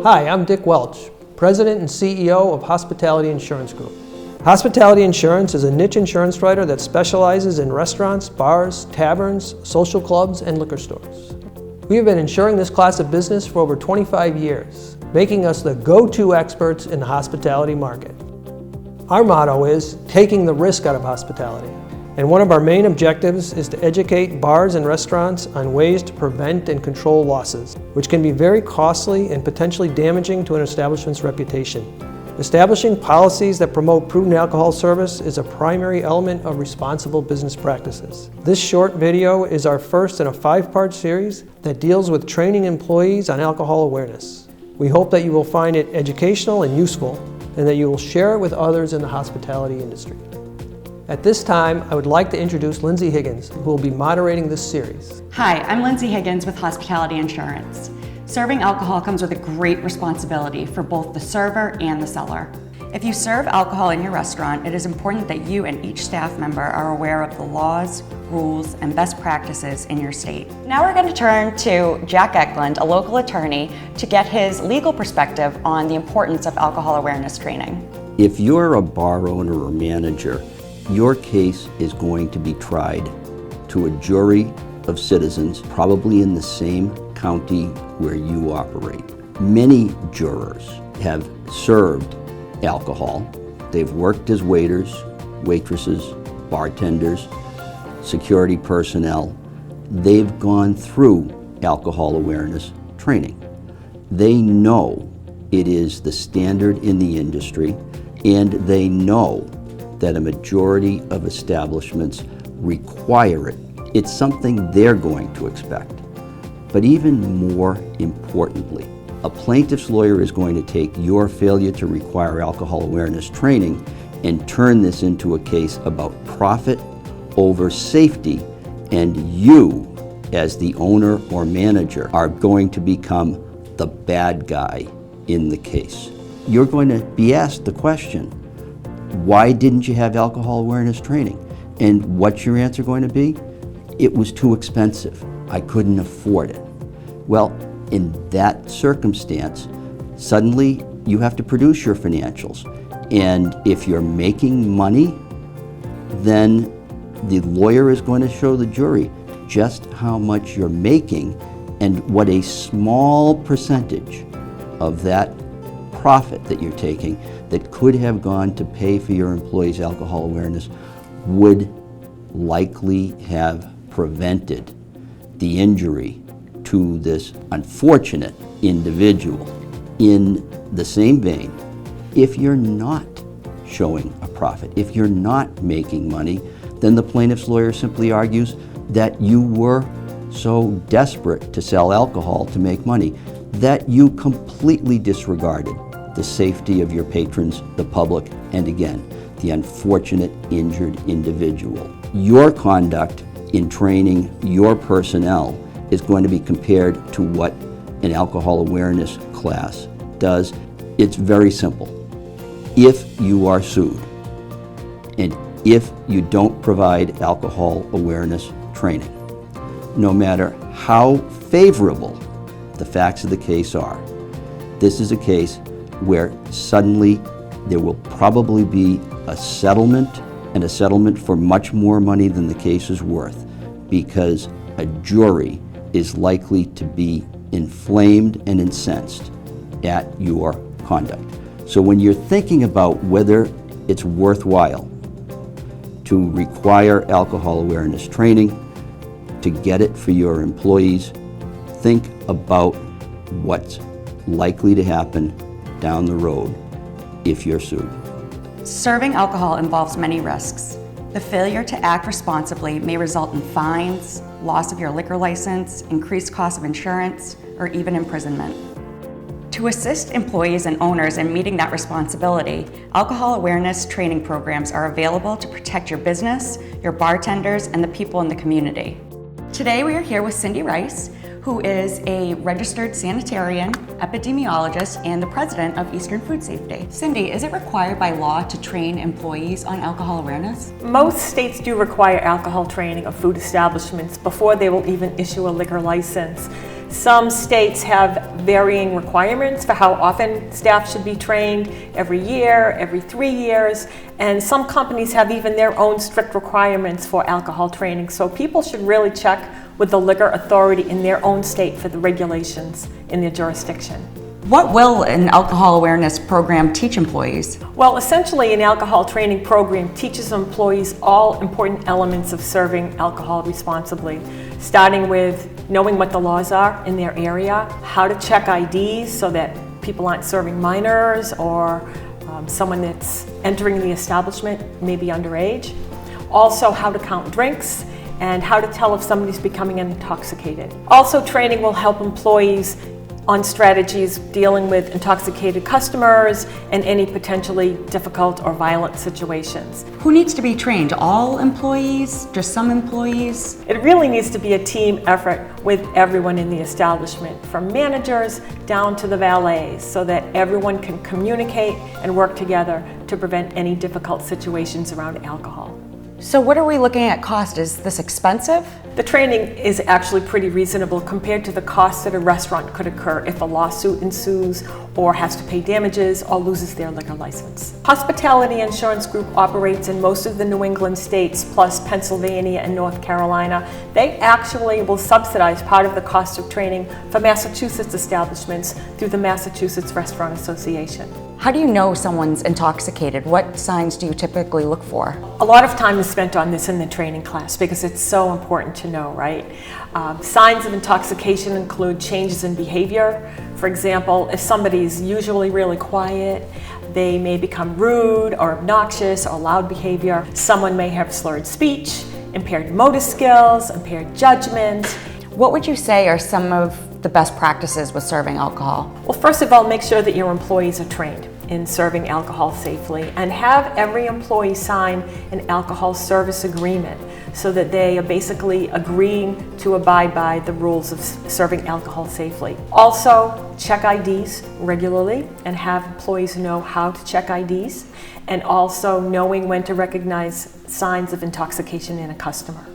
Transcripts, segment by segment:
Hi, I'm Dick Welch, President and CEO of Hospitality Insurance Group. Hospitality Insurance is a niche insurance writer that specializes in restaurants, bars, taverns, social clubs, and liquor stores. We have been insuring this class of business for over 25 years, making us the go-to experts in the hospitality market. Our motto is taking the risk out of hospitality, and one of our main objectives is to educate bars and restaurants on ways to prevent and control losses, which can be very costly and potentially damaging to an establishment's reputation. Establishing policies that promote prudent alcohol service is a primary element of responsible business practices. This short video is our first in a 5-part series that deals with training employees on alcohol awareness. We hope that you will find it educational and useful, and that you will share it with others in the hospitality industry. At this time, I would like to introduce Lindsay Higgins, who will be moderating this series. Hi, I'm Lindsay Higgins with Hospitality Insurance. Serving alcohol comes with a great responsibility for both the server and the seller. If you serve alcohol in your restaurant, it is important that you and each staff member are aware of the laws, rules, and best practices in your state. Now we're going to turn to Jack Eklund, a local attorney, to get his legal perspective on the importance of alcohol awareness training. If you're a bar owner or manager, your case is going to be tried to a jury of citizens, probably in the same county where you operate. Many jurors have served alcohol. They've worked as waiters, waitresses, bartenders, security personnel. They've gone through alcohol awareness training. They know it is the standard in the industry, and they know that a majority of establishments require it. It's something they're going to expect. But even more importantly, a plaintiff's lawyer is going to take your failure to require alcohol awareness training and turn this into a case about profit over safety, and you, as the owner or manager, are going to become the bad guy in the case. You're going to be asked the question, why didn't you have alcohol awareness training? And what's your answer going to be? It was too expensive. I couldn't afford it. Well, in that circumstance, suddenly you have to produce your financials. And if you're making money, then the lawyer is going to show the jury just how much you're making and what a small percentage of that profit that you're taking that could have gone to pay for your employees' alcohol awareness would likely have prevented the injury to this unfortunate individual. In the same vein, if you're not showing a profit, if you're not making money, then the plaintiff's lawyer simply argues that you were so desperate to sell alcohol to make money that you completely disregarded the safety of your patrons, the public, and again, the unfortunate injured individual. Your conduct in training your personnel is going to be compared to what an alcohol awareness class does. It's very simple. If you are sued, and if you don't provide alcohol awareness training, no matter how favorable the facts of the case are, this is a case where suddenly there will probably be a settlement, and a settlement for much more money than the case is worth, because a jury is likely to be inflamed and incensed at your conduct. So when you're thinking about whether it's worthwhile to require alcohol awareness training, to get it for your employees, think about what's likely to happen down the road if you're sued. Serving alcohol involves many risks. The failure to act responsibly may result in fines, loss of your liquor license, increased cost of insurance, or even imprisonment. To assist employees and owners in meeting that responsibility, alcohol awareness training programs are available to protect your business, your bartenders, and the people in the community. Today we are here with Cindy Rice, who is a registered sanitarian, epidemiologist, and the president of Eastern Food Safety. Cindy, is it required by law to train employees on alcohol awareness? Most states do require alcohol training of food establishments before they will even issue a liquor license. Some states have varying requirements for how often staff should be trained, every year, every 3 years, and some companies have even their own strict requirements for alcohol training. So people should really check with the liquor authority in their own state for the regulations in their jurisdiction. What will an alcohol awareness program teach employees? Well, essentially, an alcohol training program teaches employees all important elements of serving alcohol responsibly, starting with knowing what the laws are in their area, how to check IDs so that people aren't serving minors or someone that's entering the establishment may be underage, also how to count drinks, and how to tell if somebody's becoming intoxicated. Also, training will help employees on strategies dealing with intoxicated customers and any potentially difficult or violent situations. Who needs to be trained? All employees? Just some employees? It really needs to be a team effort with everyone in the establishment, from managers down to the valets, so that everyone can communicate and work together to prevent any difficult situations around alcohol. So what are we looking at cost? Is this expensive? The training is actually pretty reasonable compared to the costs that a restaurant could incur if a lawsuit ensues or has to pay damages or loses their liquor license. Hospitality Insurance Group operates in most of the New England states, plus Pennsylvania and North Carolina. They actually will subsidize part of the cost of training for Massachusetts establishments through the Massachusetts Restaurant Association. How do you know someone's intoxicated? What signs do you typically look for? A lot of time is spent on this in the training class because it's so important to know, right? Signs of intoxication include changes in behavior. For example, if somebody's usually really quiet, they may become rude or obnoxious or loud behavior. Someone may have slurred speech, impaired motor skills, impaired judgment. What would you say are some of the best practices with serving alcohol? Well, first of all, make sure that your employees are trained in serving alcohol safely, and have every employee sign an alcohol service agreement so that they are basically agreeing to abide by the rules of serving alcohol safely. Also, check IDs regularly and have employees know how to check IDs, and also knowing when to recognize signs of intoxication in a customer.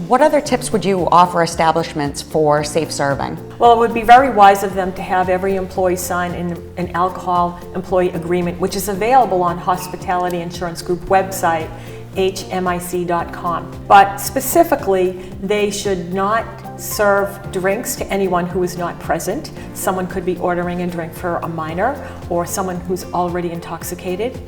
What other tips would you offer establishments for safe serving? Well, it would be very wise of them to have every employee sign an alcohol employee agreement, which is available on Hospitality Insurance Group website, hmic.com. But specifically, they should not serve drinks to anyone who is not present. Someone could be ordering a drink for a minor or someone who's already intoxicated.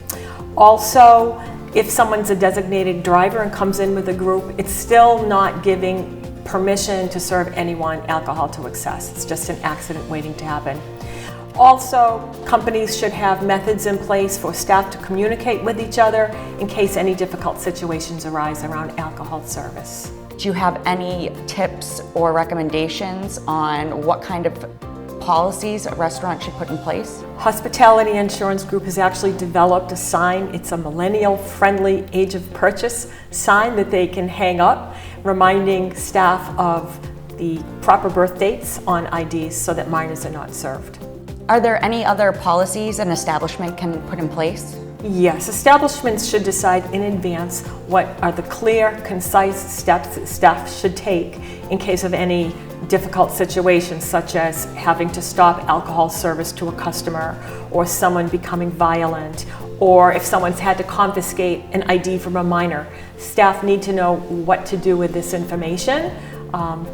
Also, if someone's a designated driver and comes in with a group, it's still not giving permission to serve anyone alcohol to excess. It's just an accident waiting to happen. Also, companies should have methods in place for staff to communicate with each other in case any difficult situations arise around alcohol service. Do you have any tips or recommendations on what kind of policies a restaurant should put in place? Hospitality Insurance Group has actually developed a sign. It's a millennial-friendly age of purchase sign that they can hang up, reminding staff of the proper birth dates on IDs so that minors are not served. Are there any other policies an establishment can put in place? Yes, establishments should decide in advance what are the clear, concise steps that staff should take in case of any difficult situations, such as having to stop alcohol service to a customer, or someone becoming violent, or if someone's had to confiscate an ID from a minor. Staff need to know what to do with this information.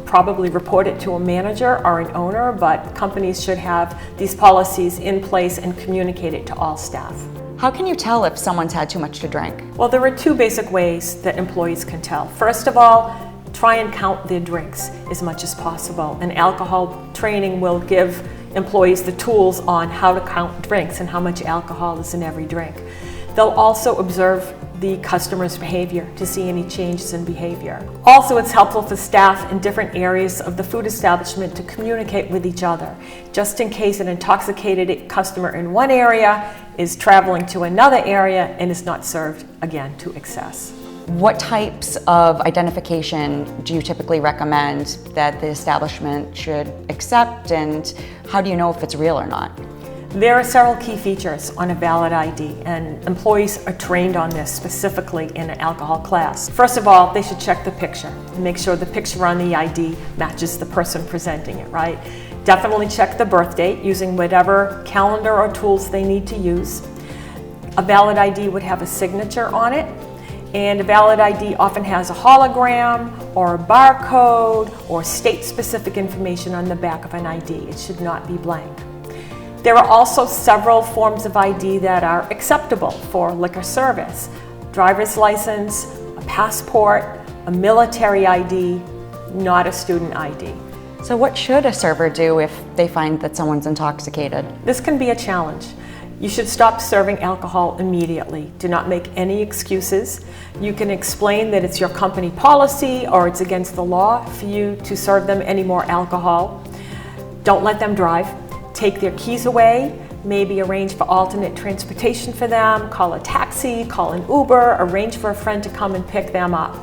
Probably report it to a manager or an owner, but companies should have these policies in place and communicate it to all staff. How can you tell if someone's had too much to drink? Well, there are two basic ways that employees can tell. First of all, try and count their drinks as much as possible. And alcohol training will give employees the tools on how to count drinks and how much alcohol is in every drink. They'll also observe the customer's behavior to see any changes in behavior. Also, it's helpful for staff in different areas of the food establishment to communicate with each other, just in case an intoxicated customer in one area is traveling to another area and is not served again to excess. What types of identification do you typically recommend that the establishment should accept, and how do you know if it's real or not? There are several key features on a valid ID, and employees are trained on this specifically in an alcohol class. First of all, they should check the picture and make sure the picture on the ID matches the person presenting it, right? Definitely check the birth date using whatever calendar or tools they need to use. A valid ID would have a signature on it, and a valid ID often has a hologram or a barcode or state-specific information on the back of an ID. It should not be blank. There are also several forms of ID that are acceptable for liquor service. Driver's license, a passport, a military ID, not a student ID. So what should a server do if they find that someone's intoxicated? This can be a challenge. You should stop serving alcohol immediately. Do not make any excuses. You can explain that it's your company policy or it's against the law for you to serve them any more alcohol. Don't let them drive. Take their keys away, maybe arrange for alternate transportation for them, call a taxi, call an Uber, arrange for a friend to come and pick them up.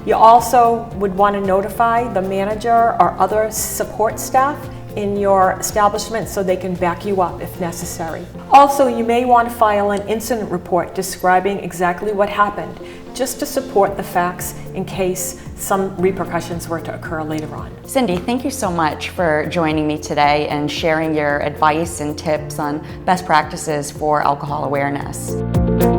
You also would want to notify the manager or other support staff in your establishment so they can back you up if necessary. Also, you may want to file an incident report describing exactly what happened, just to support the facts in case some repercussions were to occur later on. Cindy, thank you so much for joining me today and sharing your advice and tips on best practices for alcohol awareness.